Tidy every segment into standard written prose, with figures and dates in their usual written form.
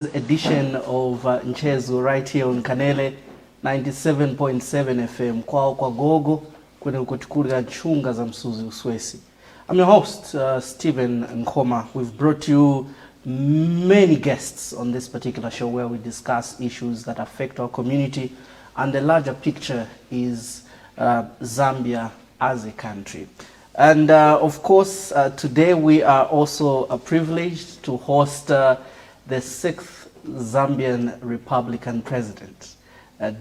edition of Nchezo right here on Kanele 97.7 FM kwao kwa gogo kwenye kutukulia chunga za Msuzi Uswesi. I'm your host Stephen Nkoma. We've brought you many guests on this particular show where we discuss issues that affect our community, and the larger picture is Zambia as a country. And of course today we are also privileged to host the 6th Zambian Republican President,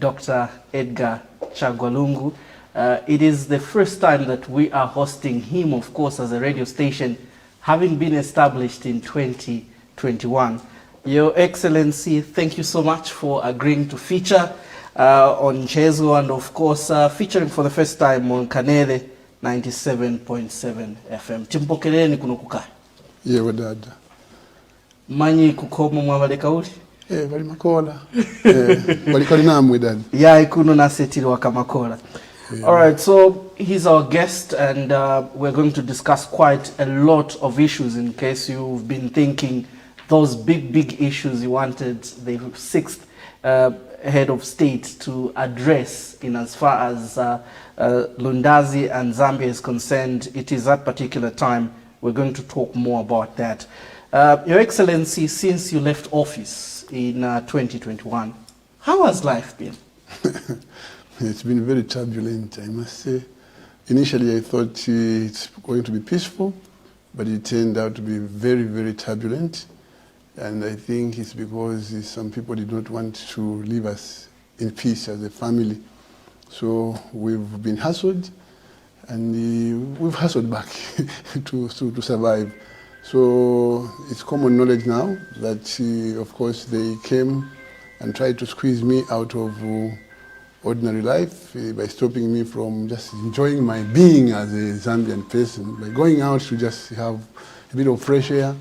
Dr. Edgar Chagwa Lungu. It is the first time that we are hosting him, of course, as a radio station, having been established in 2021. Your Excellency, thank you so much for agreeing to feature on Nchezo, and of course featuring for the first time on Kanele 97.7 FM. Timpokeleni kuno kukaa. Yewe dada. Manyi kukoma mwabaleka uli? Bali makola. Bali namwe dada. Ya ikuno na setiri wakamakola. All right, so he's our guest, and we're going to discuss quite a lot of issues, in case you've been thinking those big issues you wanted the 6th head of state to address in as far as Lundazi and Zambia is concerned. It is that particular time we're going to talk more about that. Your Excellency, since you left office in 2021, how has life been? It's been very turbulent, I must say. Initially I thought it's going to be peaceful, but it turned out to be very turbulent. And I think it's because some people did not want to leave us in peace as a family. So we've been hustled, and we've hustled back to survive. So it's common knowledge now that, of course, they came and tried to squeeze me out of ordinary life by stopping me from just enjoying my being as a Zambian person, by going out to just have a bit of fresh air,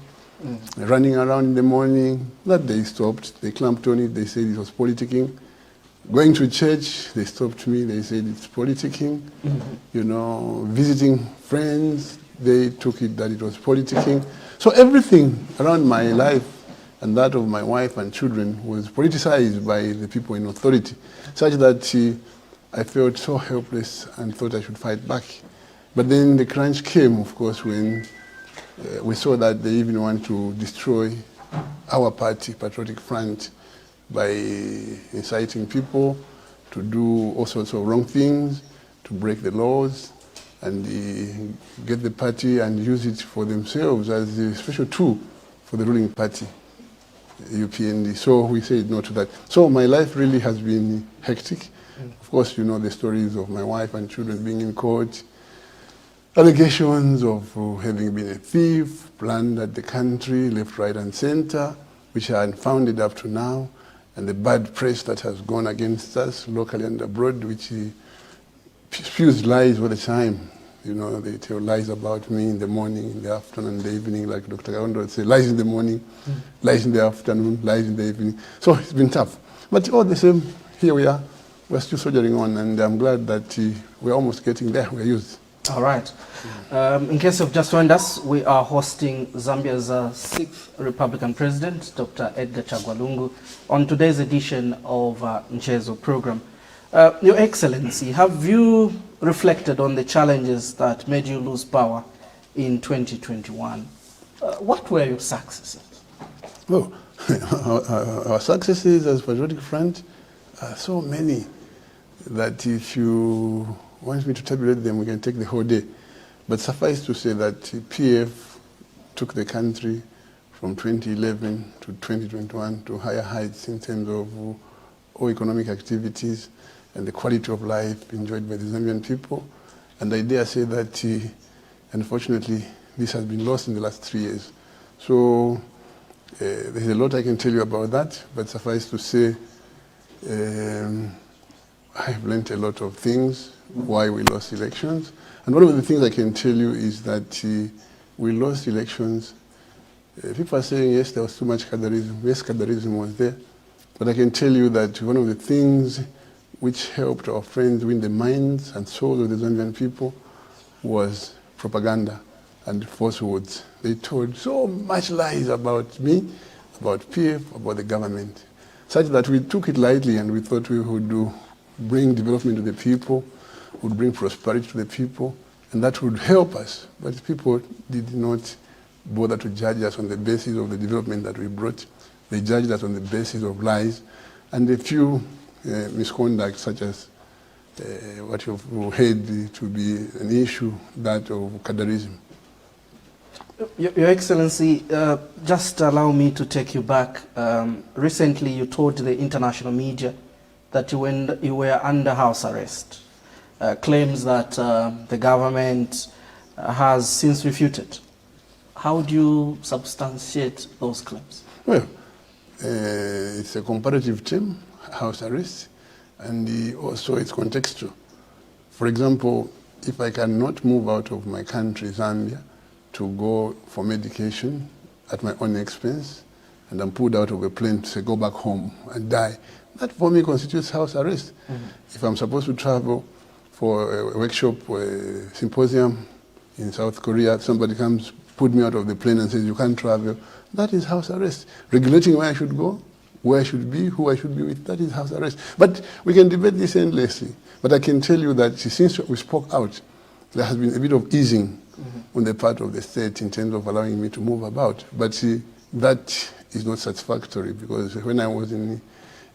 running around in the morning. That they stopped. They clamped on it. They said it was politicking. Going to church, they stopped me. They said it's politicking. You know, visiting friends, they took it that it was politicking. So everything around my life and that of my wife and children was politicized by the people in authority, such that I felt so helpless and thought I should fight back. But then the crunch came, of course, when we saw that they even want to destroy our party, Patriotic Front, by inciting people to do all sorts of wrong things, to break the laws, and get the party and use it for themselves as a special tool for the ruling party, UPND. So we said no to that. So my life really has been hectic. Of course, you know the stories of my wife and children being in court, allegations of having been a thief, plundered the country, left, right, and center, which are unfounded up to now, and the bad press that has gone against us locally and abroad, which spews lies all the time. You know, they tell lies about me in the morning, in the afternoon, in the evening, like Dr. Gaondo would say, lies in the morning, lies in the afternoon, lies in the evening. So it's been tough. But all the same, here we are. We're still soldiering on, and I'm glad that we're almost getting there. We're used. All right. In case you've just joined us, we are hosting Zambia's 6th Republican President, Dr. Edgar Chagwa Lungu, on today's edition of Nchezo program. Your Excellency, have you reflected on the challenges that made you lose power in 2021? What were your successes? Well, our successes as Patriotic Front are so many that if you want me to tabulate them, we can take the whole day. But suffice to say that PF took the country from 2011 to 2021 to higher heights in terms of all economic activities and the quality of life enjoyed by the Zambian people. And I dare say that, unfortunately, this has been lost in the last 3 years. So there's a lot I can tell you about that, but suffice to say, I've learned a lot of things, why we lost elections. And one of the things I can tell you is that we lost elections. People are saying, yes, there was too much Kadarism. Yes, Kadarism was there. But I can tell you that one of the things which helped our friends win the minds and souls of the Zambian people was propaganda and falsehoods. They told so much lies about me about PF, about the government, such that we took it lightly and we thought we would bring development to the people, would bring prosperity to the people, and that would help us. But people did not bother to judge us on the basis of the development that we brought. They judged us on the basis of lies and a few misconduct, such as what you've heard to be an issue, that of cadarism. Your Excellency, just allow me to take you back. Recently, you told the international media that you were under house arrest. Claims that the government has since refuted. How do you substantiate those claims? Well, it's a comparative term, house arrest, and also it's contextual. For example, if I cannot move out of my country, Zambia, to go for medication at my own expense, and I'm pulled out of a plane to say, go back home and die, that for me constitutes house arrest. Mm-hmm. If I'm supposed to travel for a workshop or a symposium in South Korea, somebody comes, put me out of the plane and says, you can't travel, that is house arrest. Regulating where I should go, where I should be, who I should be with, that is house arrest. But we can debate this endlessly. But I can tell you that since we spoke out, there has been a bit of easing on the part of the state in terms of allowing me to move about. But that is not satisfactory, because when I was in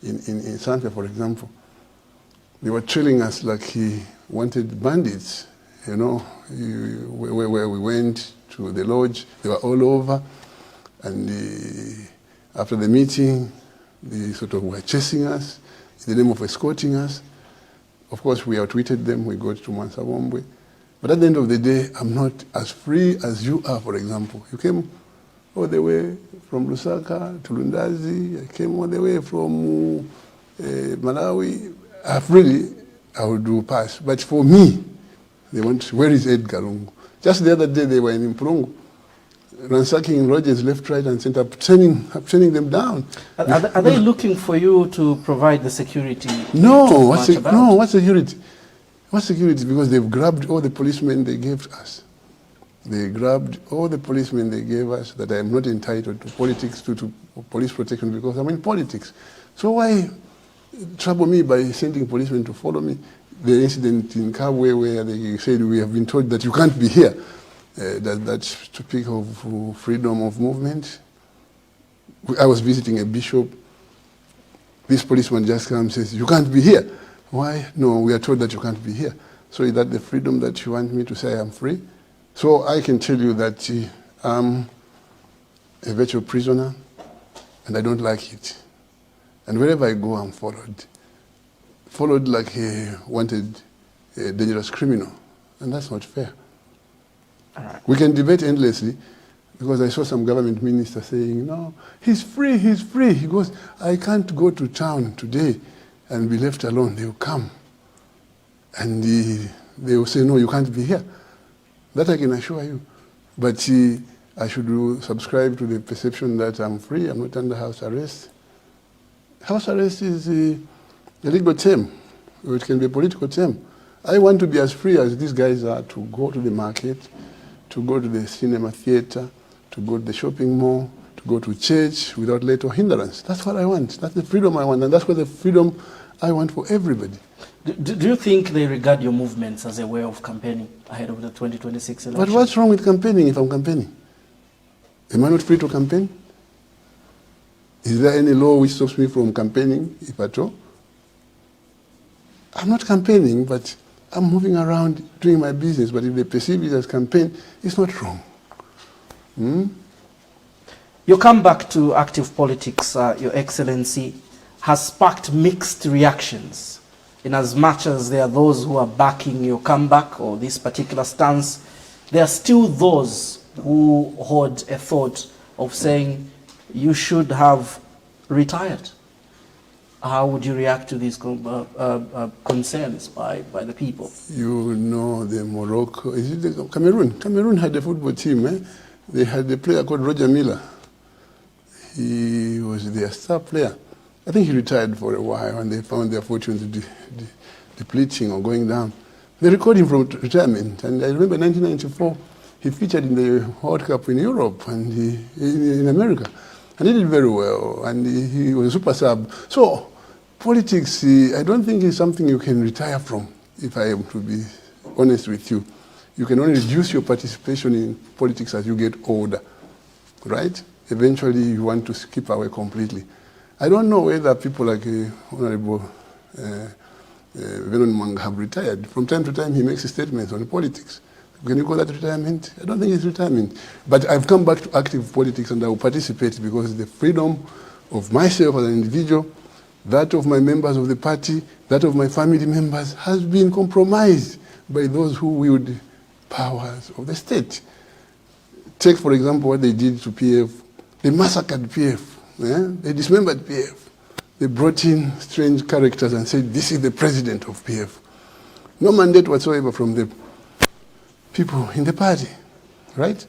Zambia, for example, they were trailing us like he wanted bandits, you know, where we went to the lodge, they were all over, and after the meeting, they sort of were chasing us in the name of escorting us. Of course, we outwitted them, we got to Mansawombwe. But at the end of the day, I'm not as free as you are, for example. You came all the way from Lusaka to Lundazi, I came all the way from Malawi. I would do pass. But for me, they want, where is Edgar? Just the other day, they were in Mpurungu, ransacking lodges left, right, and center, turning them down. Are they looking for you to provide the security? No, what security? What security? Because they've grabbed all the policemen they gave us. They grabbed all the policemen they gave us that I am not entitled to politics, to police protection, because I'm in politics. So why trouble me by sending policemen to follow me? The incident in Chagwa where they said we have been told that you can't be here. That's to speak of freedom of movement. I was visiting a bishop. This policeman just comes and says, you can't be here. Why? No, we are told that you can't be here. So is that the freedom that you want me to say I'm free? So I can tell you that I'm a virtual prisoner, and I don't like it. And wherever I go, I'm followed. Followed like a wanted, a dangerous criminal. And that's not fair. All right. We can debate endlessly, because I saw some government minister saying, no, he's free, he's free. He goes, I can't go to town today and be left alone. They'll come. And they will say, no, you can't be here. That I can assure you. But I should subscribe to the perception that I'm free, I'm not under house arrest. House arrest is a legal term, or it can be a political term. I want to be as free as these guys are to go to the market, to go to the cinema theater, to go to the shopping mall, to go to church without let or hindrance. That's what I want. That's the freedom I want, and that's what the freedom I want for everybody. Do you think they regard your movements as a way of campaigning ahead of the 2026 election? But what's wrong with campaigning if I'm campaigning? Am I not free to campaign? Is there any law which stops me from campaigning, if at all? I'm not campaigning, but I'm moving around doing my business. But if they perceive it as campaign, it's not wrong. Your comeback to active politics, Your Excellency, has sparked mixed reactions. In as much as there are those who are backing your comeback or this particular stance, there are still those who hold a thought of saying you should have retired. How would you react to these concerns by the people? You know the Morocco, is it the Cameroon? Cameroon had a football team. They had a player called Roger Miller. He was their star player. I think he retired for a while and they found their fortunes depleting or going down. They recorded him from retirement. And I remember 1994, he featured in the World Cup in Europe and in America. And he did very well, and he was a super sub. So politics, I don't think is something you can retire from, if I am to be honest with you. You can only reduce your participation in politics as you get older, right? Eventually you want to skip away completely. I don't know whether people like Honorable Venon Mwanga have retired. From time to time he makes statements on politics. Can you call that retirement? I don't think it's retirement. But I've come back to active politics and I will participate because the freedom of myself as an individual, that of my members of the party, that of my family members has been compromised by those who wield powers of the state. Take, for example, what they did to PF. They massacred PF. They dismembered PF. They brought in strange characters and said, this is the president of PF. No mandate whatsoever from the people in the party, right?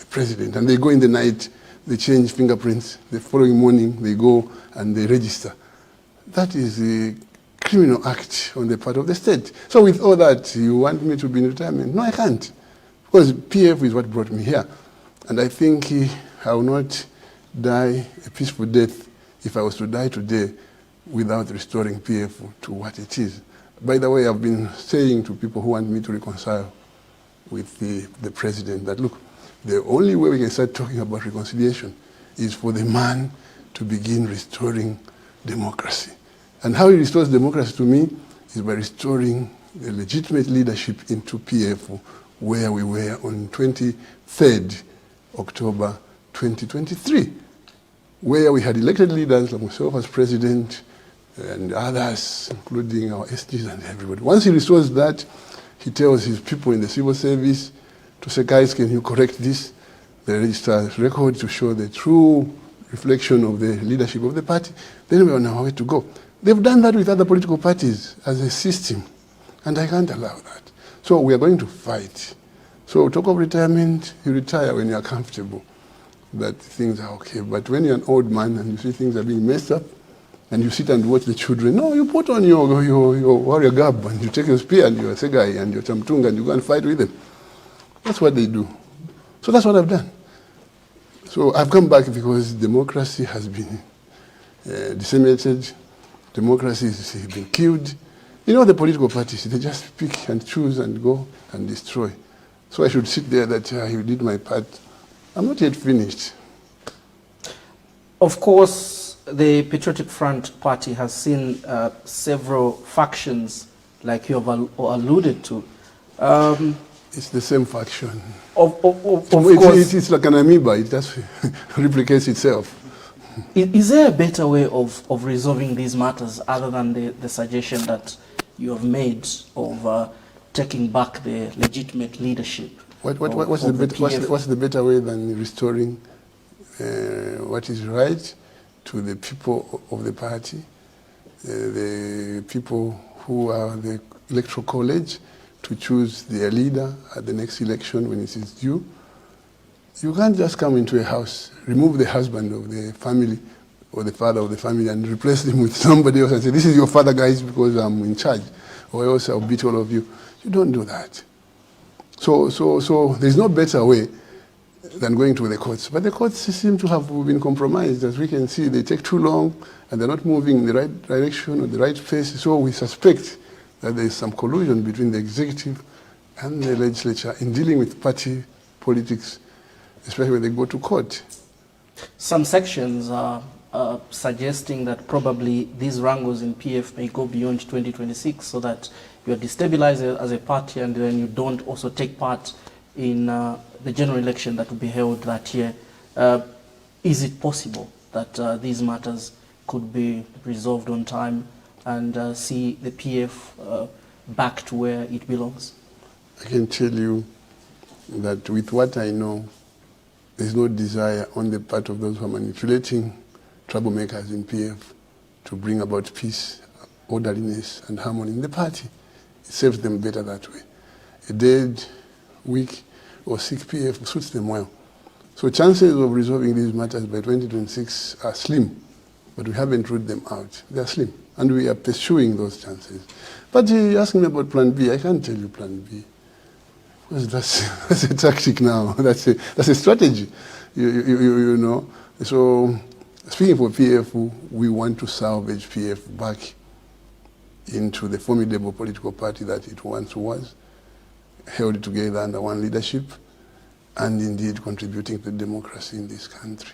President. And they go in the night, they change fingerprints. The following morning, they go and they register. That is a criminal act on the part of the state. So with all that, you want me to be in retirement? No, I can't. Because PF is what brought me here. And I think I will not die a peaceful death if I was to die today without restoring PF to what it is. By the way, I've been saying to people who want me to reconcile with the president that, look, the only way we can start talking about reconciliation is for the man to begin restoring democracy. And how he restores democracy to me is by restoring the legitimate leadership into PF where we were on 23rd October 2023, where we had elected leaders like myself as president and others, including our SGs and everybody. Once he restores that, he tells his people in the civil service to say, guys, can you correct this? They register record to show the true reflection of the leadership of the party. Then we're on our way to go. They've done that with other political parties as a system, and I can't allow that. So we are going to fight. So talk of retirement, you retire when you are comfortable, that things are okay. But when you're an old man and you see things are being messed up, and you sit and watch the children, no, you put on your warrior garb and you take your spear and your segai and your chamtunga and you go and fight with them. That's what they do. So that's what I've done. So I've come back because democracy has been disseminated. Democracy has been killed. You know, the political parties, they just pick and choose and go and destroy. So I should sit there that you did my part. I'm not yet finished. Of course, the Patriotic Front Party has seen several factions, like you have alluded to. It's the same faction. Of course. It's like an amoeba. It just replicates itself. Is there a better way of resolving these matters other than the suggestion that you have made of taking back the legitimate leadership? What's the better way than restoring what is right to the people of the party, the people who are the electoral college, to choose their leader at the next election when it is due? You can't just come into a house, remove the husband of the family or the father of the family and replace them with somebody else and say, this is your father, guys, because I'm in charge, or else I'll beat all of you. You don't do that. So there's no better way than going to the courts. But the courts seem to have been compromised. As we can see, they take too long and they're not moving in the right direction or the right pace. So we suspect that there is some collusion between the executive and the legislature in dealing with party politics, especially when they go to court. Some sections are suggesting that probably these wrangles in PF may go beyond 2026 so that you are destabilized as a party and then you don't also take part in the general election that will be held that year. Is it possible that these matters could be resolved on time and see the PF back to where it belongs? I can tell you that with what I know, there's no desire on the part of those who are manipulating troublemakers in PF to bring about peace, orderliness, and harmony in the party. It serves them better that way. A dead, weak, or sick PF suits them well. So chances of resolving these matters by 2026 are slim, but we haven't ruled them out. They are slim, and we are pursuing those chances. But you're asking me about Plan B. I can't tell you Plan B. Because that's a tactic now. That's a strategy. You know, So, speaking for PF, we want to salvage PF back into the formidable political party that it once was, held together under one leadership, and indeed contributing to democracy in this country.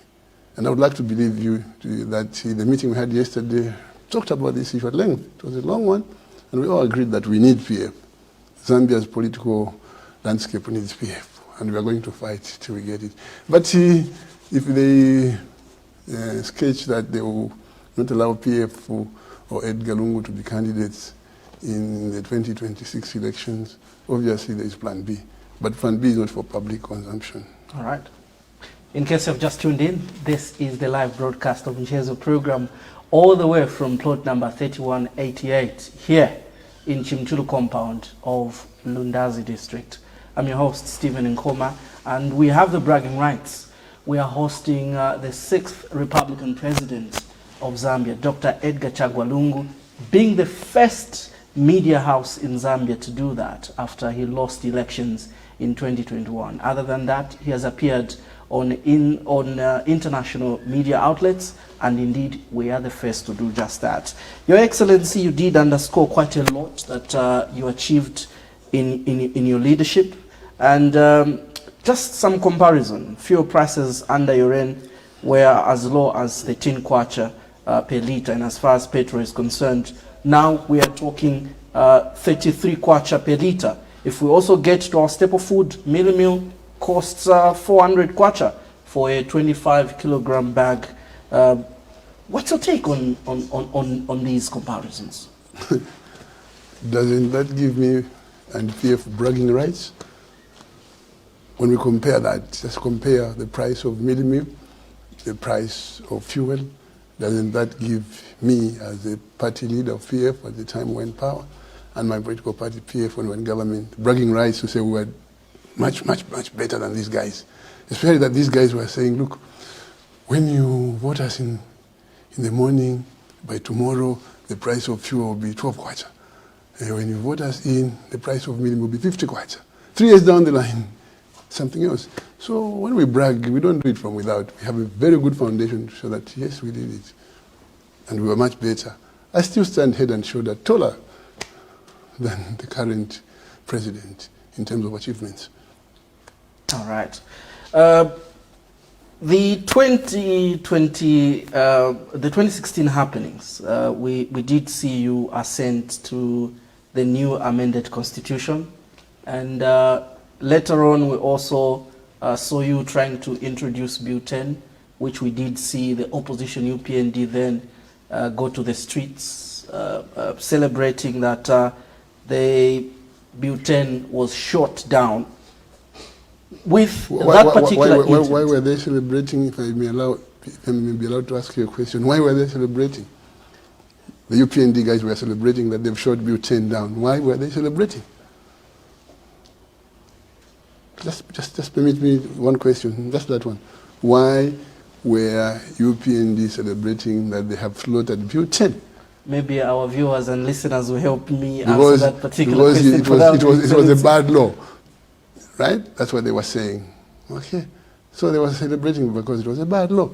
And I would like to believe you that the meeting we had yesterday talked about this issue at length. It was a long one, and we all agreed that we need PF. Zambia's political landscape needs PF, and we are going to fight till we get it. But if they sketch that they will not allow PF or Edgar Lungu to be candidates in the 2026 elections, obviously there is Plan B. But Plan B is not for public consumption. All right. In case you've just tuned in, this is the live broadcast of Mchezo program all the way from plot number 3188 here in Chimchulu compound of Lundazi district. I'm your host, Stephen Nkoma, and we have the bragging rights. We are hosting the 6th Republican President of Zambia, Dr. Edgar Chagwa Lungu, being the first media house in Zambia to do that after he lost elections in 2021. Other than that, he has appeared on international media outlets, and indeed we are the first to do just that. Your Excellency, you did underscore quite a lot that you achieved in your leadership, and just some comparison. Fuel prices under your reign were as low as 13 kwacha per litre, and as far as petrol is concerned, now we are talking 33 kwacha per litre. If we also get to our staple food, meal costs 400 kwacha for a 25 kilogram bag. What's your take on these comparisons? Doesn't that give me and PF bragging rights? When we compare that, just compare the price of meal, the price of fuel. Doesn't that give me, as a party leader of PF at the time we were in power, and my political party PF when we were in government, bragging rights to say we were much better than these guys? Especially that these guys were saying, look, when you vote us in the morning, by tomorrow, the price of fuel will be 12 kwacha. When you vote us in, the price of meal will be 50 kwacha. 3 years down the line, something else. So when we brag, we don't do it from without. We have a very good foundation to show that, yes, we did it. And we were much better. I still stand head and shoulder taller than the current president in terms of achievements. All right. The 2016 happenings, we did see you assent to the new amended constitution, and later on we also saw you trying to introduce Bill 10, which we did see the opposition UPND then go to the streets celebrating that the Bill 10 was shot down. With that particular why were they celebrating, if I may be allowed to ask you a question, why were they celebrating? The UPND guys were celebrating that they've shot Bill 10 down. Why were they celebrating? Just permit me one question, just that one. Why were UPND celebrating that they have slaughtered Bill 10? Maybe our viewers and listeners will help me answer that particular question. Because it was a bad law. Right? That's what they were saying. Okay. So they were celebrating because it was a bad law.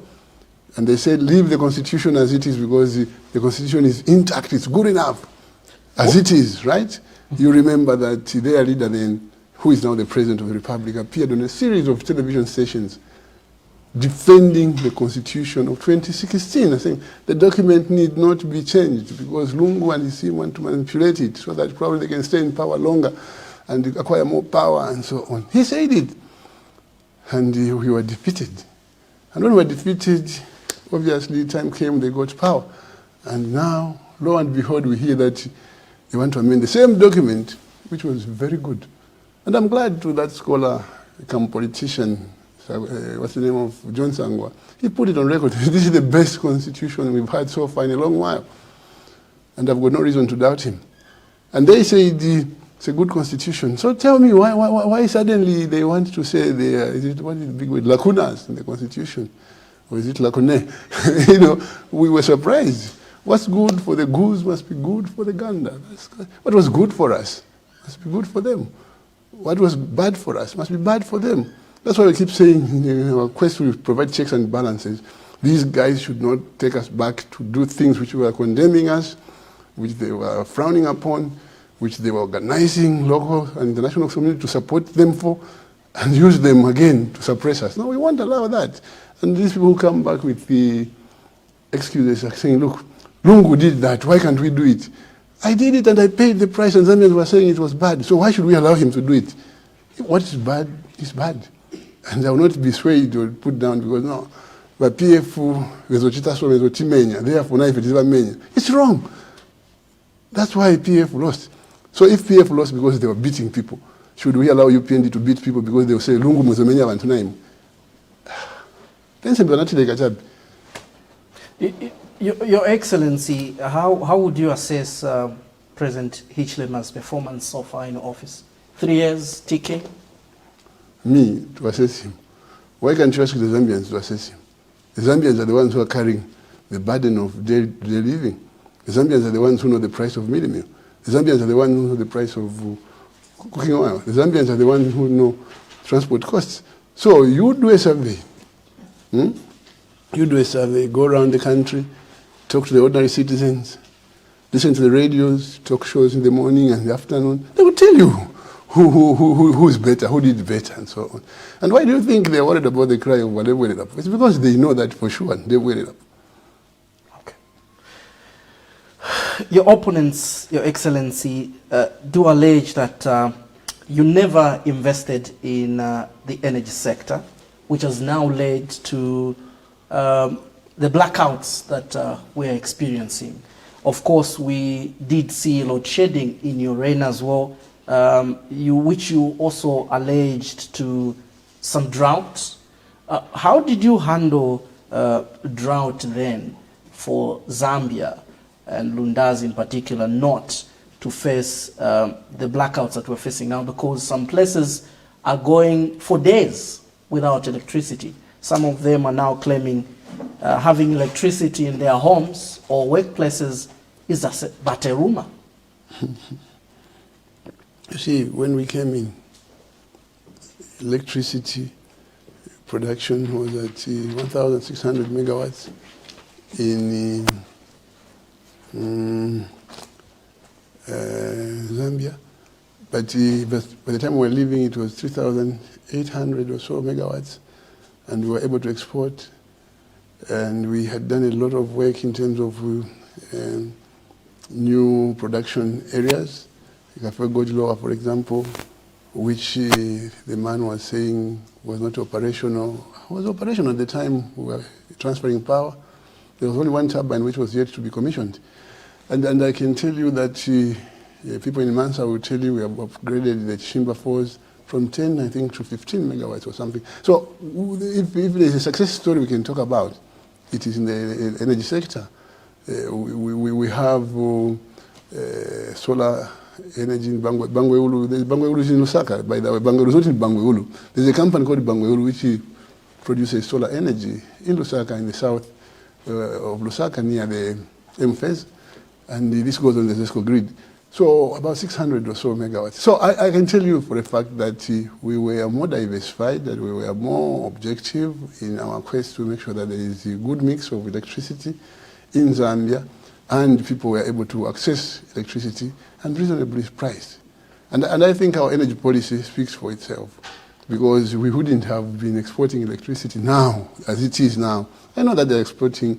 And they said, leave the Constitution as it is because the Constitution is intact, it's good enough as it is, right? You remember that their leader then, who is now the President of the Republic, appeared on a series of television stations defending the Constitution of 2016. I think the document need not be changed because Lungu and his team want to manipulate it so that probably they can stay in power longer and acquire more power and so on. He said it. And we were defeated. And when we were defeated, obviously time came, they got power. And now, lo and behold, we hear that they want to amend the same document, which was very good. And I'm glad to that scholar, become politician, what's the name of John Chagwa. He put it on record. This is the best constitution we've had so far in a long while. And I've got no reason to doubt him. And they say it's a good constitution. So tell me, why suddenly they want to say what is the big word, lacunas in the constitution? Or is it lacune? You know, we were surprised. What's good for the goose must be good for the gander. What was good for us must be good for them. What was bad for us must be bad for them. That's why we keep saying in our quest to provide checks and balances. These guys should not take us back to do things which were condemning us, which they were frowning upon, which they were organizing local and international community to support them for, and use them again to suppress us. No, we won't allow that. And these people who come back with the excuses like saying, look, Lungu did that, why can't we do it? I did it and I paid the price, and Zambians were saying it was bad, so why should we allow him to do it? What is bad is bad. And I will not be swayed or put down because no, but PF therefore now if it is Menya. It's wrong. That's why PF lost. So if PF lost because they were beating people, should we allow UPND to beat people because they will say Lungu Muzomenya Vantunaim? Your Excellency, how would you assess President Hichilema's performance so far in office? 3 years, TK? Me, to assess him. Why can't you ask the Zambians to assess him? The Zambians are the ones who are carrying the burden of their living. The Zambians are the ones who know the price of mealie meal. The Zambians are the ones who know the price of cooking oil. The Zambians are the ones who know transport costs. So you do a survey. You do a survey, go around the country, talk to the ordinary citizens, listen to the radios, talk shows in the morning and the afternoon. They will tell you who's better, who did better, and so on. And why do you think they're worried about the cry of whatever waited up? It's because they know that for sure they waited up. Okay. Your opponents, Your Excellency, do allege that you never invested in the energy sector, which has now led to the blackouts that we're experiencing. Of course, we did see load shedding in your reign as well, which you also alleged to some drought. How did you handle drought then for Zambia and Lundazi in particular not to face the blackouts that we're facing now? Because some places are going for days without electricity. Some of them are now claiming having electricity in their homes or workplaces is but a rumor. You see, when we came in, electricity production was at 1,600 megawatts in Zambia. But by the time we were leaving, it was 3,800 or so megawatts, and we were able to export. And we had done a lot of work in terms of new production areas. Gojloa, for example, which the man was saying was not operational. It was operational at the time we were transferring power. There was only one turbine which was yet to be commissioned. And I can tell you that people in Mansa will tell you we have upgraded the Chimba Falls from 10, I think, to 15 megawatts or something. So if there's a success story we can talk about, it is in the energy sector. We have solar energy in Bangweulu. Bangweulu is in Lusaka, by the way. Bangweulu is not in Bangweulu. There's a company called Bangweulu which produces solar energy in Lusaka, in the south of Lusaka, near the M-Phase. And this goes on the ZESCO grid. So about 600 or so megawatts. So I can tell you for a fact that we were more diversified, that we were more objective in our quest to make sure that there is a good mix of electricity in Zambia, and people were able to access electricity and reasonably priced. And I think our energy policy speaks for itself, because we wouldn't have been exporting electricity now, as it is now. I know that they're exporting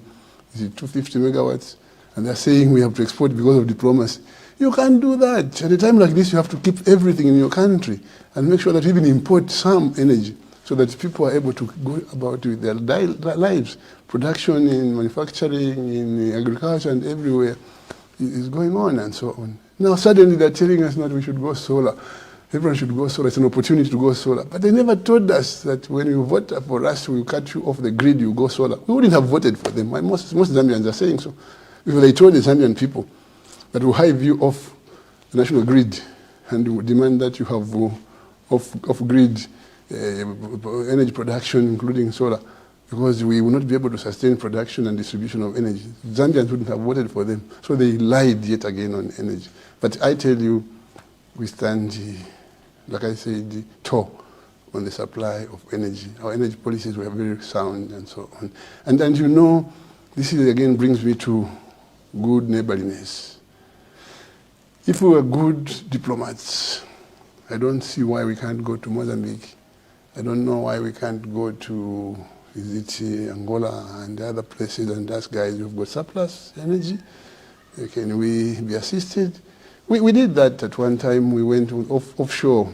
250 megawatts, and they're saying we have to export because of diplomacy. You can't do that. At a time like this, you have to keep everything in your country and make sure that you even import some energy so that people are able to go about with their lives. Production in manufacturing, in agriculture, and everywhere is going on and so on. Now suddenly they're telling us that we should go solar. Everyone should go solar. It's an opportunity to go solar. But they never told us that when you vote for us, we will cut you off the grid, you go solar. We wouldn't have voted for them. Most Zambians are saying so. If they told the Zambian people that will hive you off the national grid and will demand that you have off-grid energy production, including solar, because we will not be able to sustain production and distribution of energy. Zambians wouldn't have voted for them. So they lied yet again on energy. But I tell you, we stand, like I said, tall on the supply of energy. Our energy policies were very sound and so on. And you know, this is again brings me to good neighborliness. If we were good diplomats, I don't see why we can't go to Mozambique. I don't know why we can't go to Angola and other places and ask guys who've got surplus energy. Can we be assisted? We did that at one time. We went offshore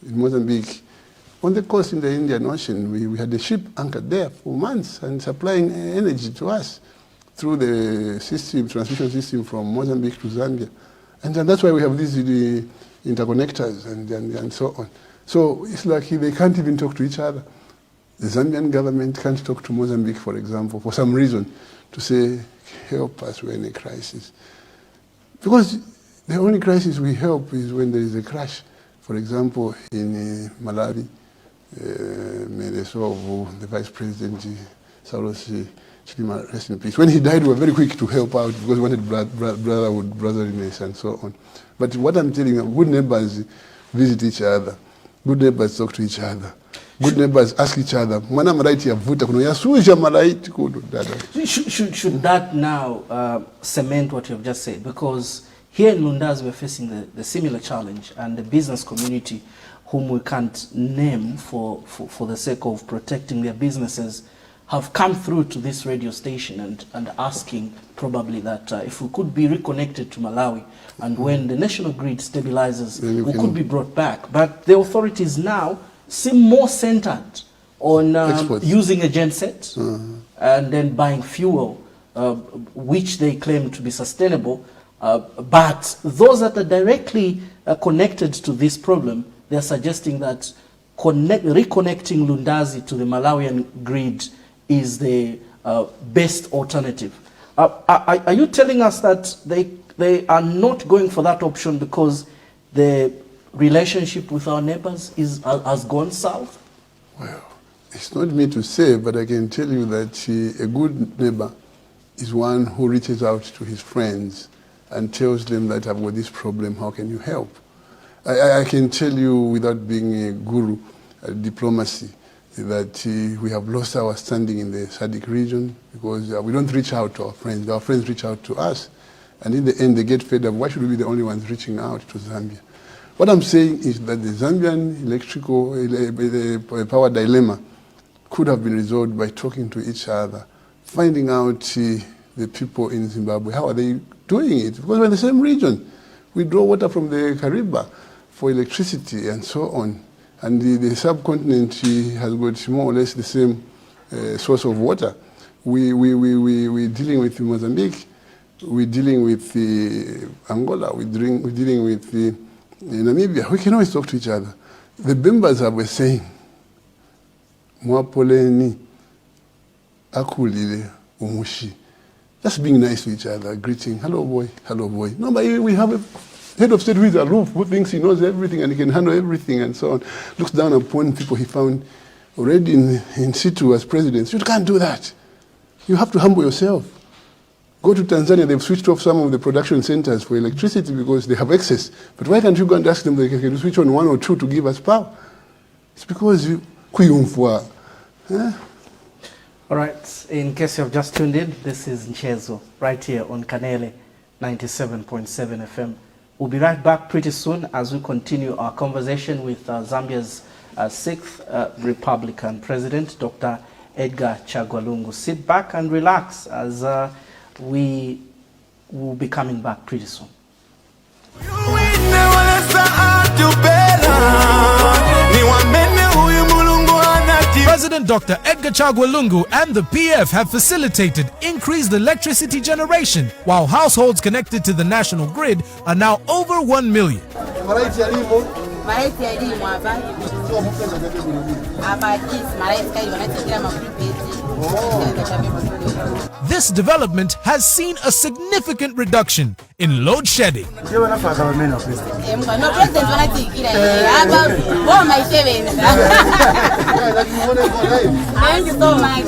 in Mozambique. On the coast in the Indian Ocean, we had a ship anchored there for months and supplying energy to us through the system, transmission system from Mozambique to Zambia. And that's why we have these interconnectors and so on. So it's like they can't even talk to each other. The Zambian government can't talk to Mozambique, for example, for some reason, to say, help us, we're in a crisis. Because the only crisis we help is when there is a crash. For example, in Malawi, may the soul of the Vice President, Saulos Chilima, rest in peace. When he died, we were very quick to help out because we wanted brotherhood, brotherliness, and so on. But what I'm telling you, good neighbors visit each other. Good neighbors talk to each other. Good neighbors ask each other. Should that now cement what you have just said? Because here in Lundazi we're facing the similar challenge, and the business community, whom we can't name for the sake of protecting their businesses, have come through to this radio station and asking probably that if we could be reconnected to Malawi, and when the national grid stabilizes, we could be brought back. But the authorities now seem more centered on using a genset and then buying fuel, which they claim to be sustainable. But those that are directly connected to this problem, they're suggesting that reconnecting Lundazi to the Malawian grid is the best alternative. Are you telling us that they are not going for that option because the relationship with our neighbors has gone south? Well, it's not me to say, but I can tell you that a good neighbor is one who reaches out to his friends and tells them that I've got this problem, how can you help? I can tell you without being a guru, diplomacy, that we have lost our standing in the SADC region because we don't reach out to our friends reach out to us. And in the end, they get fed up. Why should we be the only ones reaching out to Zambia? What I'm saying is that the Zambian electrical power dilemma could have been resolved by talking to each other, finding out the people in Zimbabwe, how are they doing it? Because we're in the same region. We draw water from the Kariba for electricity and so on. And the subcontinent has got more or less the same source of water. We're dealing with Mozambique, we're dealing with Angola, we're dealing with Namibia. We can always talk to each other. The Bimbas were saying, Mwapoleni, Akulile, Umushi. Just being nice to each other, greeting, hello boy, hello boy. No, but we have a head of state who is aloof, who thinks he knows everything and he can handle everything and so on. Looks down upon people he found already in situ as presidents. You can't do that. You have to humble yourself. Go to Tanzania, they've switched off some of the production centers for electricity because they have excess. But why can't you go and ask them, they can switch on one or two to give us power? It's because All right, in case you have just tuned in, this is Nchezo, right here on Kanele 97.7 FM. We'll be right back pretty soon as we continue our conversation with Zambia's 6th Republican President, Dr. Edgar Chagwa Lungu. Sit back and relax as we will be coming back pretty soon. President Dr. Edgar Chagwa Lungu and the PF have facilitated increased electricity generation, while households connected to the national grid are now over 1 million. This development has seen a significant reduction in load shedding. Thank you so much.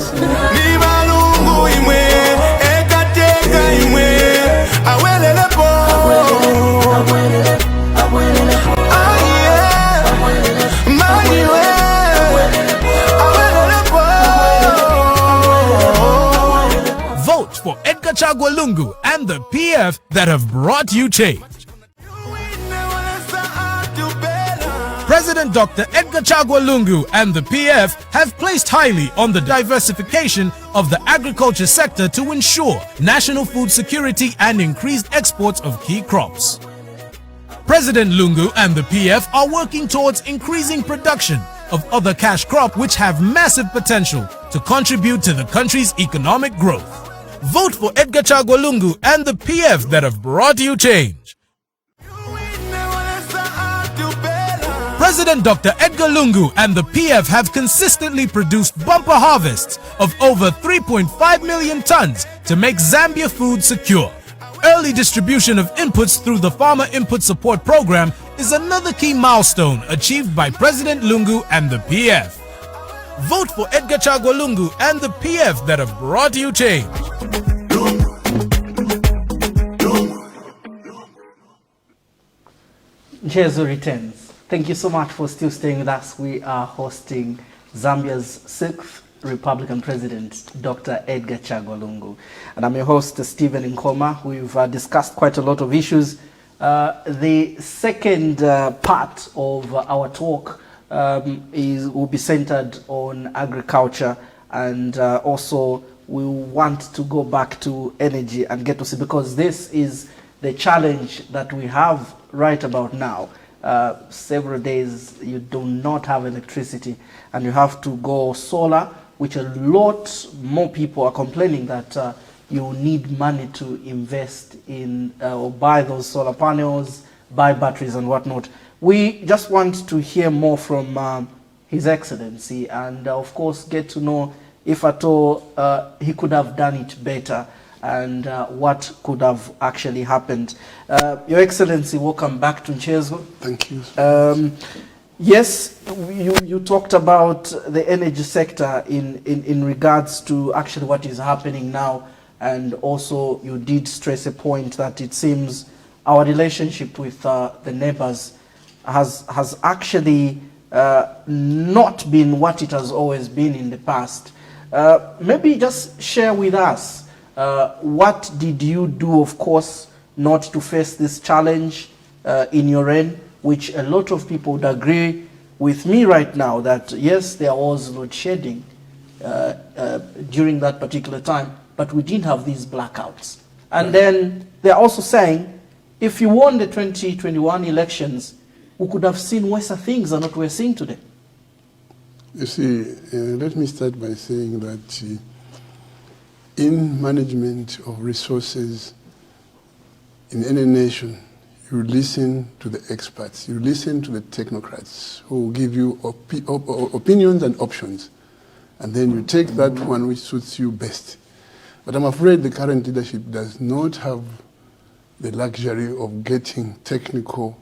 Edgar Chagwa Lungu and the PF that have brought you change. President Dr. Edgar Chagwa Lungu and the PF have placed highly on the diversification of the agriculture sector to ensure national food security and increased exports of key crops. President Lungu and the PF are working towards increasing production of other cash crops which have massive potential to contribute to the country's economic growth. Vote for Edgar Chagwa Lungu and the PF that have brought you change. President Dr. Edgar Lungu and the PF have consistently produced bumper harvests of over 3.5 million tons to make Zambia food secure. Early distribution of inputs through the Farmer Input Support Program is another key milestone achieved by President Lungu and the PF. Vote for Edgar Chagwa Lungu and the PF that have brought you change. Nchezo returns. Thank you so much for still staying with us. We are hosting Zambia's 6th Republican President, Dr. Edgar Chagwa Lungu. And I'm your host, Stephen Nkoma. We've discussed quite a lot of issues. The second part of our talk will be centered on agriculture, and also we want to go back to energy and get to see, because this is the challenge that we have right about now. Several days you do not have electricity and you have to go solar, which a lot more people are complaining that you need money to invest in or buy those solar panels, buy batteries and whatnot. We just want to hear more from His Excellency, and of course get to know if at all he could have done it better, and what could have actually happened. Your Excellency, welcome back to Nchezo. Thank you. Yes, you talked about the energy sector in regards to actually what is happening now, and also you did stress a point that it seems our relationship with the neighbors has actually not been what it has always been in the past. Maybe just share with us what did you do, of course, not to face this challenge in your end, which a lot of people would agree with me right now that yes, there was load shedding during that particular time, but we didn't have these blackouts. And then they're also saying, if you won the 2021 elections, we could have seen worse things than what we're seeing today. You see, let me start by saying that in management of resources in any nation, you listen to the experts, you listen to the technocrats who give you opinions and options, and then you take that one which suits you best. But I'm afraid the current leadership does not have the luxury of getting technical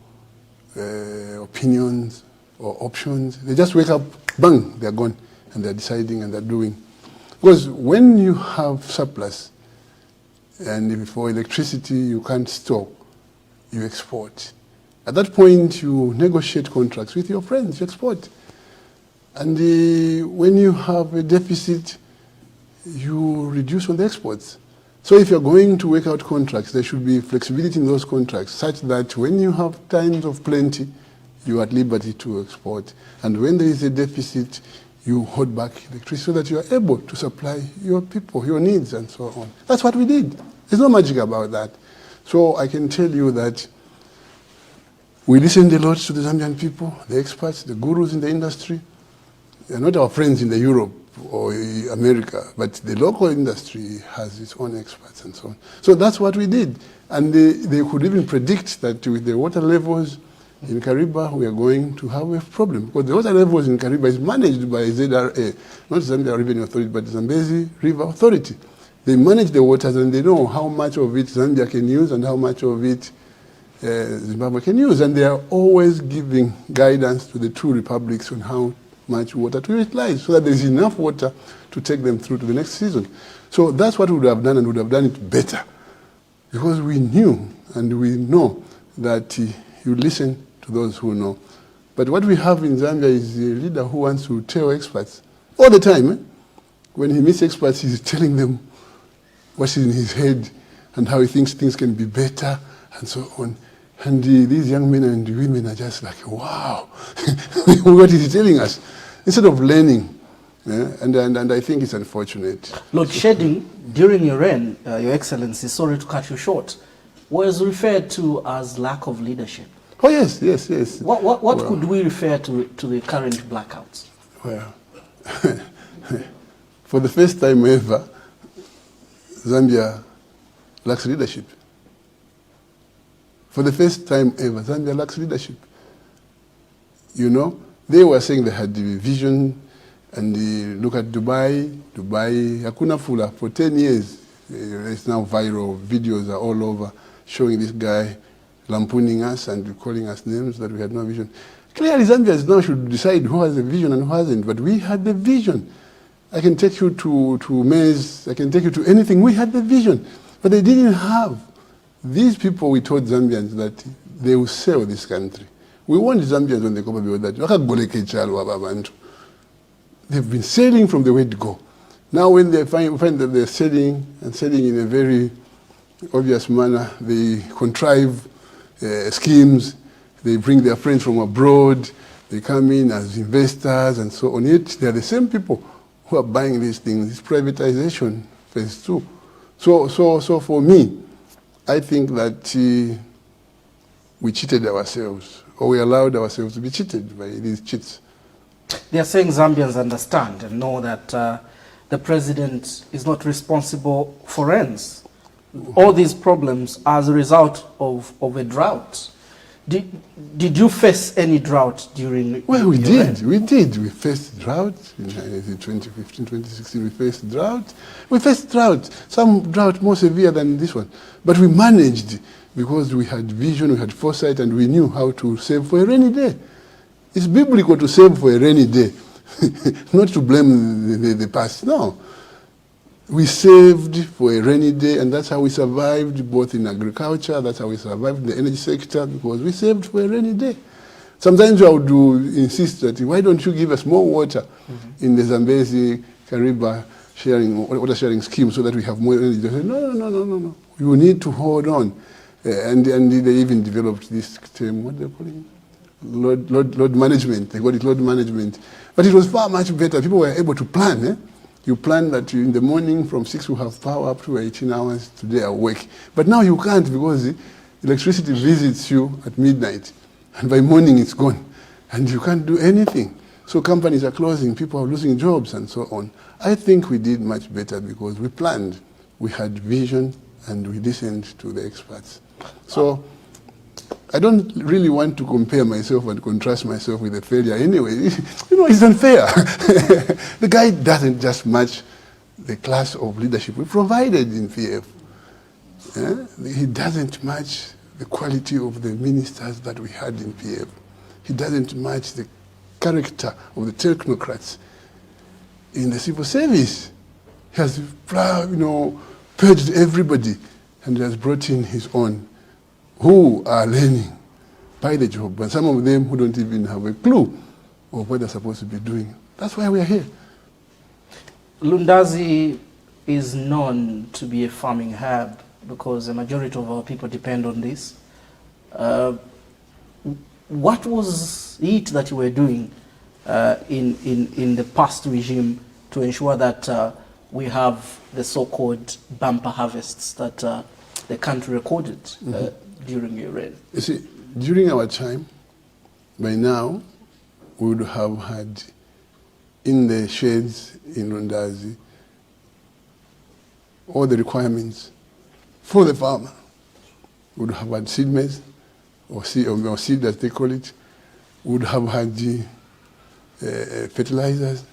opinions or options. They just wake up, bang, they're gone, and they're deciding and they're doing. Because when you have surplus, and for electricity you can't store, you export. At that point, you negotiate contracts with your friends, you export. And when you have a deficit, you reduce on the exports. So if you're going to work out contracts, there should be flexibility in those contracts such that when you have times of plenty, you are at liberty to export. And when there is a deficit, you hold back electricity so that you are able to supply your people, your needs, and so on. That's what we did. There's no magic about that. So I can tell you that we listened a lot to the Zambian people, the experts, the gurus in the industry. They're not our friends in the Europe or America, but the local industry has its own experts and so on. So that's what we did. And they could even predict that with the water levels in Kariba, we are going to have a problem, because the water levels in Kariba is managed by ZRA, not Zambia Revenue Authority, but Zambezi River Authority. They manage the waters and they know how much of it Zambia can use and how much of it Zimbabwe can use. And they are always giving guidance to the two republics on how much water to utilize, so that there is enough water to take them through to the next season. So that's what we would have done, and would have done it better, because we knew and we know that you listen to those who know. But what we have in Zambia is a leader who wants to tell experts all the time. When he meets experts, he's telling them what's in his head and how he thinks things can be better and so on. And these young men and women are just like, wow, what is he telling us? Instead of learning. Yeah? And I think it's unfortunate. Load shedding during your reign, Your Excellency, sorry to cut you short, was referred to as lack of leadership. Oh, yes, yes, yes. What could we refer to the current blackouts? Well, for the first time ever, Zambia lacks leadership. For the first time ever, Zambia lacks leadership. You know, they were saying they had the vision, and look at Dubai, Hakuna Fula, for 10 years. It's now viral, videos are all over showing this guy lampooning us and calling us names that we had no vision. Clearly, Zambians now should decide who has a vision and who hasn't, but we had the vision. I can take you to maize, I can take you to anything. We had the vision, but they didn't have. These people, we told Zambians that they will sell this country. We want Zambians when they come about that. They've been selling from the word go. Now when they find that they're selling, and selling in a very obvious manner, they contrive schemes, they bring their friends from abroad, they come in as investors and so on. Yet they're the same people who are buying these things, this privatization phase 2. So for me, I think that we cheated ourselves, or we allowed ourselves to be cheated by these cheats. They are saying Zambians understand and know that the president is not responsible for ends. All these problems are as a result of a drought. Did you face any drought during? Well, we did. We did. We faced drought in 2015, 2016. We faced drought. We faced drought. Some drought more severe than this one, but we managed because we had vision, we had foresight, and we knew how to save for a rainy day. It's biblical to save for a rainy day, not to blame the past. No. We saved for a rainy day, and that's how we survived both in agriculture, that's how we survived in the energy sector, because we saved for a rainy day. Sometimes I would insist that, why don't you give us more water in the Zambezi, Kariba water sharing scheme so that we have more energy? They said, no. You need to hold on. And they even developed this term, what do they call it? Load management. They got it load management. But it was far much better. People were able to plan. You plan that in the morning from 6 you have power up to 18 hours today awake. But now you can't because electricity visits you at midnight. And by morning it's gone. And you can't do anything. So companies are closing, people are losing jobs and so on. I think we did much better because we planned. We had vision and we listened to the experts. So I don't really want to compare myself and contrast myself with a failure anyway. You know, it's unfair. The guy doesn't just match the class of leadership we provided in PF. Yeah? He doesn't match the quality of the ministers that we had in PF. He doesn't match the character of the technocrats in the civil service. He has, purged everybody and has brought in his own, who are learning by the job, and some of them who don't even have a clue of what they're supposed to be doing. That's why we are here. Lundazi is known to be a farming hub because the majority of our people depend on this. What was it that you were doing in the past regime to ensure that we have the so-called bumper harvests that the country recorded during your reign? You see, during our time, by now, we would have had in the sheds in Lundazi all the requirements for the farmer. We would have had seed maize, or seed as they call it. We would have had the fertilizers,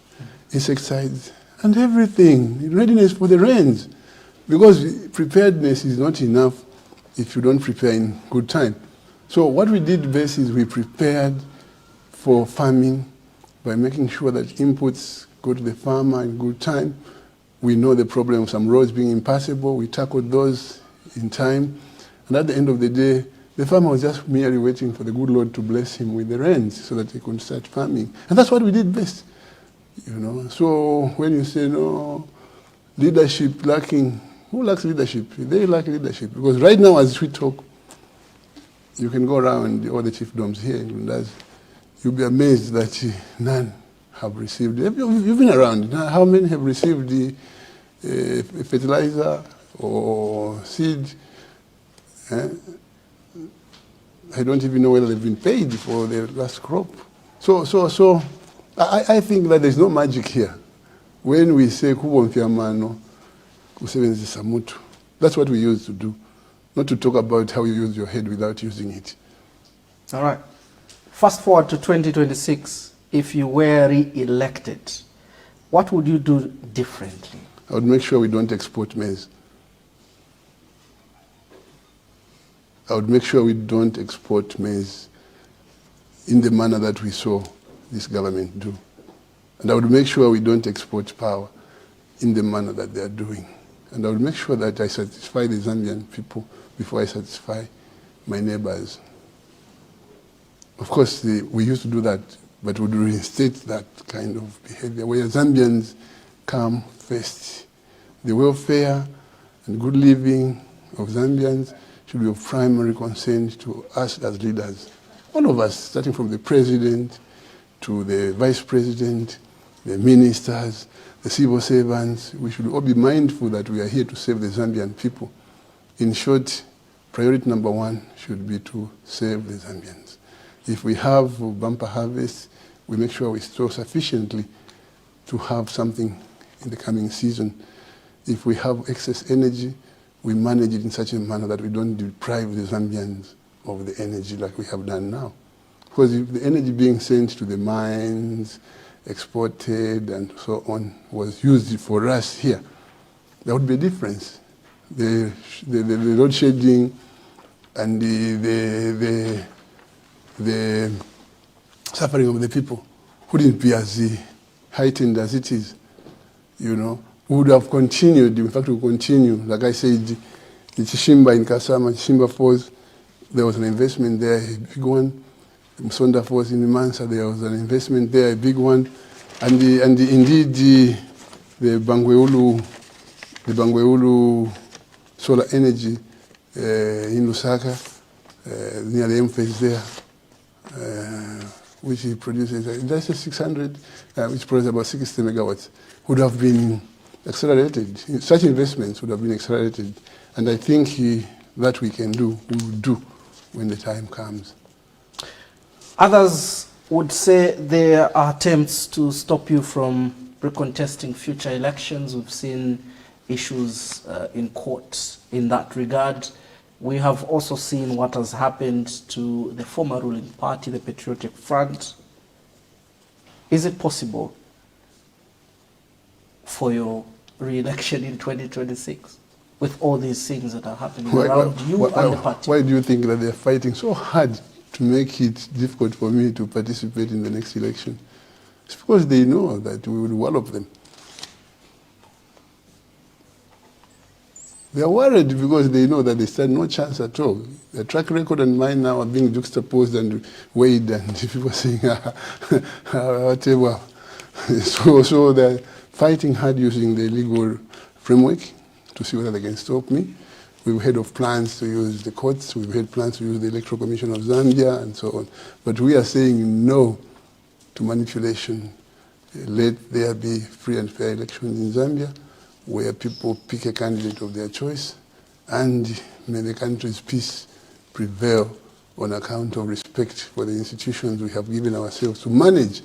insecticides, and everything in readiness for the rains. Because preparedness is not enough if you don't prepare in good time. So what we did best is we prepared for farming by making sure that inputs go to the farmer in good time. We know the problem of some roads being impassable. We tackled those in time. And at the end of the day, the farmer was just merely waiting for the good Lord to bless him with the rains so that he could start farming. And that's what we did best. So when you say, no, leadership lacking, Who lacks leadership? They lack leadership. Because right now, as we talk, you can go around all the chiefdoms here in Lundazi. You'll be amazed that none have received. You've been around. How many have received the fertilizer or seed? I don't even know whether they've been paid for their last crop. So I think that there's no magic here. When we say kubomfiamano, kusebenzisa mutu, that's what we used to do. Not to talk about how you use your head without using it. All right. Fast forward to 2026. If you were re-elected, what would you do differently? I would make sure we don't export maize. I would make sure we don't export maize in the manner that we saw this government do. And I would make sure we don't export power in the manner that they are doing. And I would make sure that I satisfy the Zambian people before I satisfy my neighbors. Of course, we used to do that, but we would reinstate that kind of behavior where Zambians come first. The welfare and good living of Zambians should be of primary concern to us as leaders. All of us, starting from the president to the vice president, the ministers, the civil servants, we should all be mindful that we are here to serve the Zambian people. In short, priority number one should be to serve the Zambians. If we have bumper harvest, we make sure we store sufficiently to have something in the coming season. If we have excess energy, we manage it in such a manner that we don't deprive the Zambians of the energy like we have done now. Because if the energy being sent to the mines, exported and so on, was used for us here, there would be a difference. The load shedding and the suffering of the people wouldn't be as heightened as it is, you know. We would have continued, in fact we will continue, like I said, in Chishimba, in Kasama, Chishimba Falls, there was an investment there, a big one. In Msonda Falls in Mansa, there was an investment there, a big one. And indeed the Bangweulu solar energy in Lusaka, near the M-Phase there, which he produces, that's a 600, which produces about 60 megawatts, would have been accelerated. Such investments would have been accelerated. And I think that we can do, we will do when the time comes. Others would say there are attempts to stop you from recontesting future elections. We've seen issues in court in that regard. We have also seen what has happened to the former ruling party, the Patriotic Front. Is it possible for your re-election in 2026 with all these things that are happening around you and the party? Why do you think that they're fighting so hard to make it difficult for me to participate in the next election? It's because they know that we will wallop them. They are worried because they know that they stand no chance at all. The track record and mine now are being juxtaposed and weighed, and people are saying, whatever. So they're fighting hard using the legal framework to see whether they can stop me. We've heard of plans to use the courts, we've had plans to use the Electoral Commission of Zambia and so on. But we are saying no to manipulation. Let there be free and fair elections in Zambia where people pick a candidate of their choice, and may the country's peace prevail on account of respect for the institutions we have given ourselves to manage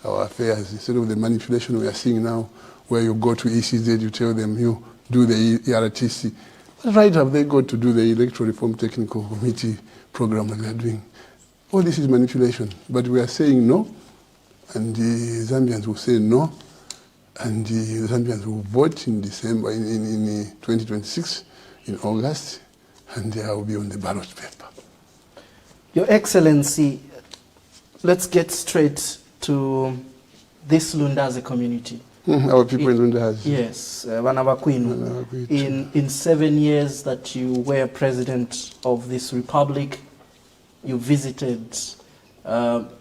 our affairs, instead of the manipulation we are seeing now, where you go to ECZ, you tell them you do the ERTC. What right have they got to do the Electoral Reform Technical Committee program like they're doing? All this is manipulation, but we are saying no, and the Zambians will say no, and the Zambians will vote in December, in 2026, in August, and they will be on the ballot paper. Your Excellency, let's get straight to this Lundazi community. Our people in Lundazi. Yes, Vanabakwinu. In 7 years that you were president of this republic, you visited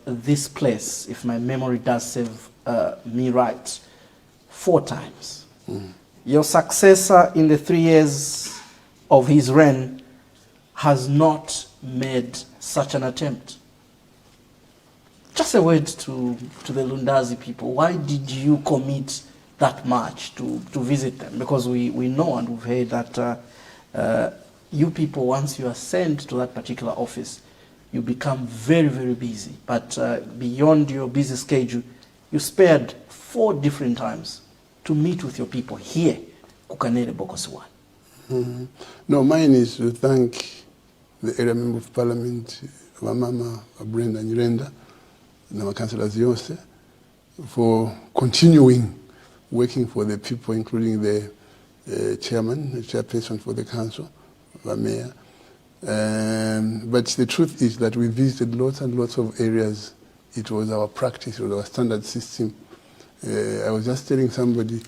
this place, if my memory does serve me right, 4 times. Your successor in the 3 years of his reign has not made such an attempt. Just a word to the Lundazi people. Why did you commit that much to visit them? Because we know and we've heard that you people, once you are sent to that particular office, you become very, very busy. But beyond your busy schedule, you spared 4 different times to meet with your people here, Kukanele Bokoswan. Mm-hmm. No, mine is to thank the area member of parliament, Mama Brenda Nyirenda, and our councillors Yose, for continuing working for the people, including the chairman, the chairperson for the council, the mayor. But the truth is that we visited lots and lots of areas. It was our practice, it was our standard system. I was just telling somebody,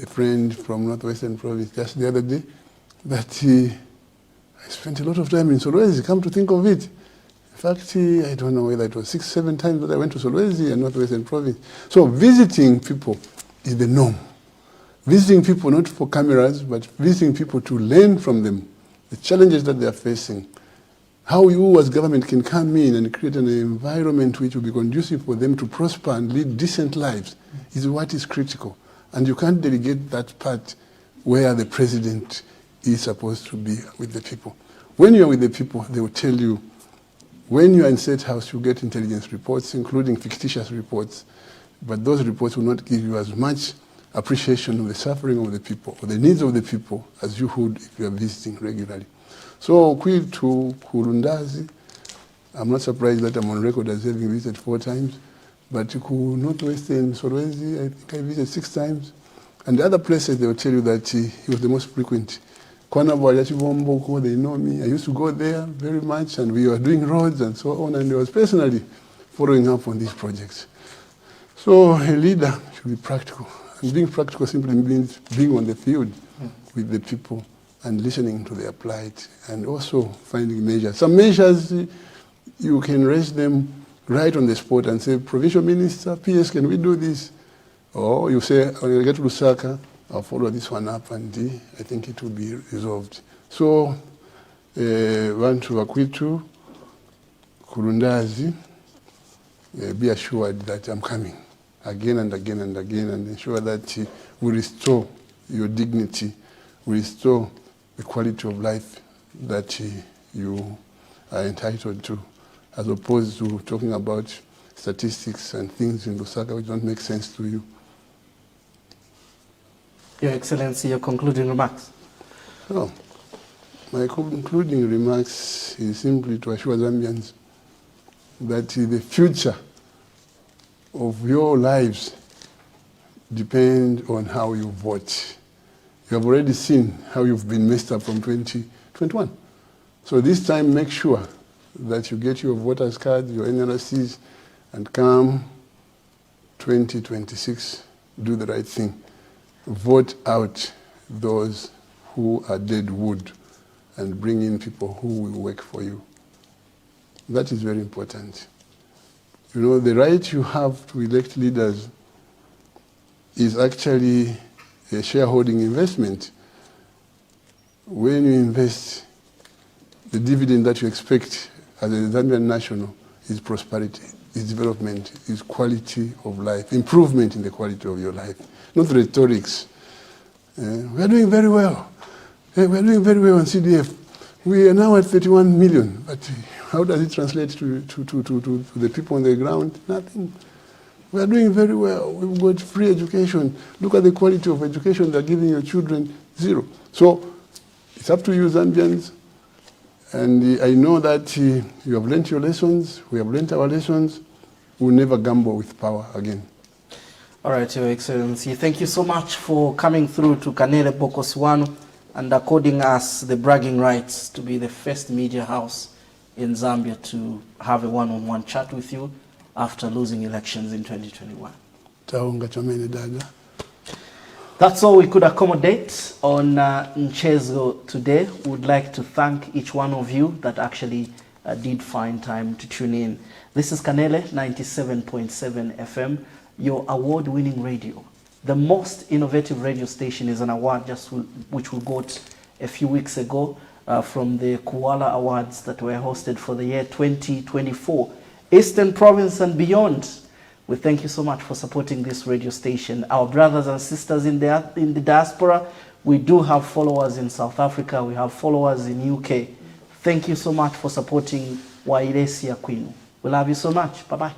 a friend from Northwestern Province just the other day, that I spent a lot of time in Solwezi, come to think of it. In fact, I don't know whether it was 6, 7 times that I went to Solwezi and Northwestern Province. So visiting people is the norm. Visiting people not for cameras, but visiting people to learn from them, the challenges that they are facing, how you as government can come in and create an environment which will be conducive for them to prosper and lead decent lives is what is critical. And you can't delegate that part where the president is supposed to be with the people. When you are with the people, they will tell you, when you are in State House, you get intelligence reports, including fictitious reports, but those reports will not give you as much appreciation of the suffering of the people or the needs of the people as you would if you are visiting regularly. So, quid to Lundazi, I'm not surprised that I'm on record as having visited 4 times, but to Northwestern Solwezi, I think I visited 6 times. And the other places, they will tell you that he was the most frequent. Kwanabwa, they know me. I used to go there very much, and we were doing roads and so on, and I was personally following up on these projects. So a leader should be practical. And being practical simply means being on the field with the people and listening to their plight, and also finding measures. Some measures, you can raise them right on the spot and say, Provincial Minister, PS, can we do this? Or you say, when I get to Lusaka, I'll follow this one up, and I think it will be resolved. So, want to acquit to Lundazi, be assured that I'm coming again and again and again, and ensure that we restore your dignity, we restore the quality of life that you are entitled to, as opposed to talking about statistics and things in Lusaka which don't make sense to you. Your Excellency, your concluding remarks. So, my concluding remarks is simply to assure Zambians that the future of your lives depends on how you vote. You have already seen how you've been messed up from 2021. So this time, make sure that you get your voters' cards, your NRCs, and come 2026, do the right thing. Vote out those who are dead wood and bring in people who will work for you. That is very important. You know, the right you have to elect leaders is actually a shareholding investment. When you invest, the dividend that you expect as a Zambian national is prosperity, is development, is quality of life, improvement in the quality of your life, not rhetorics. We are doing very well. We are doing very well on CDF. We are now at 31 million, but how does it translate to the people on the ground? Nothing. We are doing very well. We've got free education. Look at the quality of education they're giving your children, 0. So it's up to you, Zambians. And I know that you have learned your lessons. We have learned our lessons. We'll never gamble with power again. All right, Your Excellency. Thank you so much for coming through to Kanele Bokoswanu and according us the bragging rights to be the first media house in Zambia to have a one-on-one chat with you after losing elections in 2021. That's all we could accommodate on Mchezo today. We would like to thank each one of you that actually did find time to tune in. This is Kanele 97.7 FM, your award-winning radio, The most innovative radio station is an award which we got a few weeks ago from the Kuala Awards that were hosted for the year 2024. Eastern Province and beyond. We thank you so much for supporting this radio station. Our brothers and sisters in the diaspora, we do have followers in South Africa, we have followers in UK. Thank you so much for supporting Wairesi ya Kwinu. We love you so much. Bye-bye.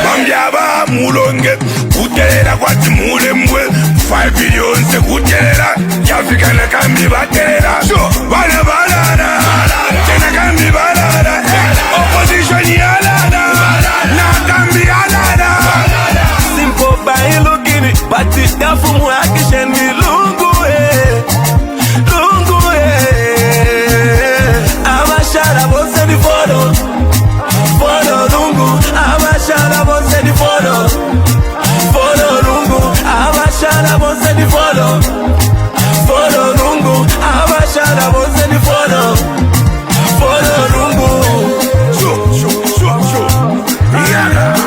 Bambyaba mulonge kuterera kwati mulembwe 5 billion se kuterera yafika na kambi batera bana balala tena kambi balala opposition yalala na kambi yalala simple by looking but it's down from action Lungu Lungu amashara bose di follow Lungu amashara bose di follow Lungu amashara bose di follow Lungu amashara bose di follow Lungu sure yeah.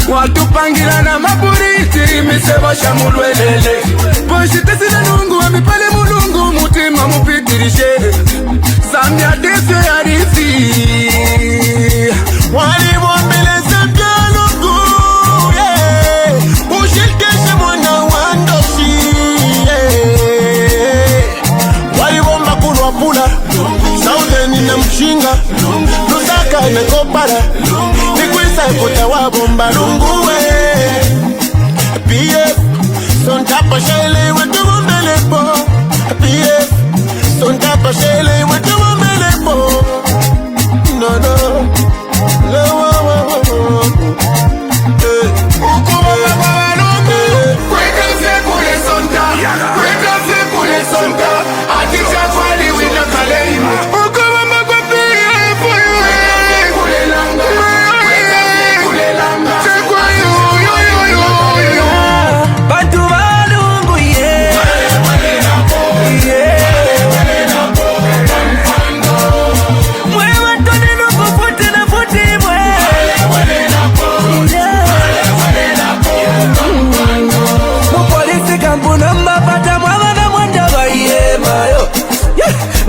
Watupangira na maburiti miseba shamulwelele Poshite sina nungu wamipale mulungu mutima mupitirishe Zambia desi ya disi Walimu mbele Zambia lungu Ushilkeshe mwana wandoshi Walimu mbakulu wapula Saudeni na mchinga Lusaka na kopara Kuta wa bomba Lungu PF son tapa shele wetu mbelepo PF son tapa shele wetu mbelepo no ukuma kwa Lungu kweka kule sonta kweka kule sonta atisha kwali wina kalema ukuma kwa PF kule langa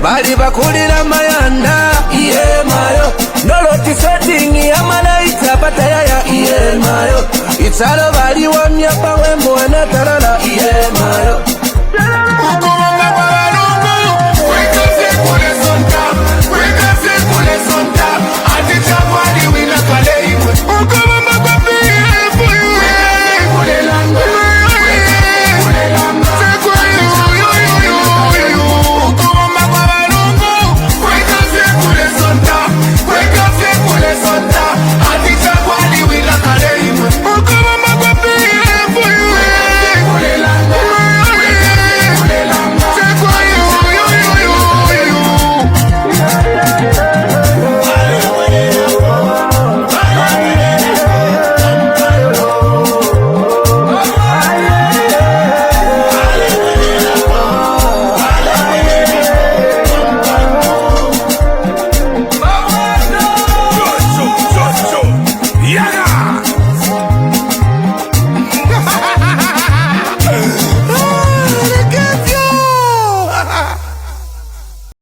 Bali bakulira mayanda mayo nolo Salo bali wa miapa we mwana tarara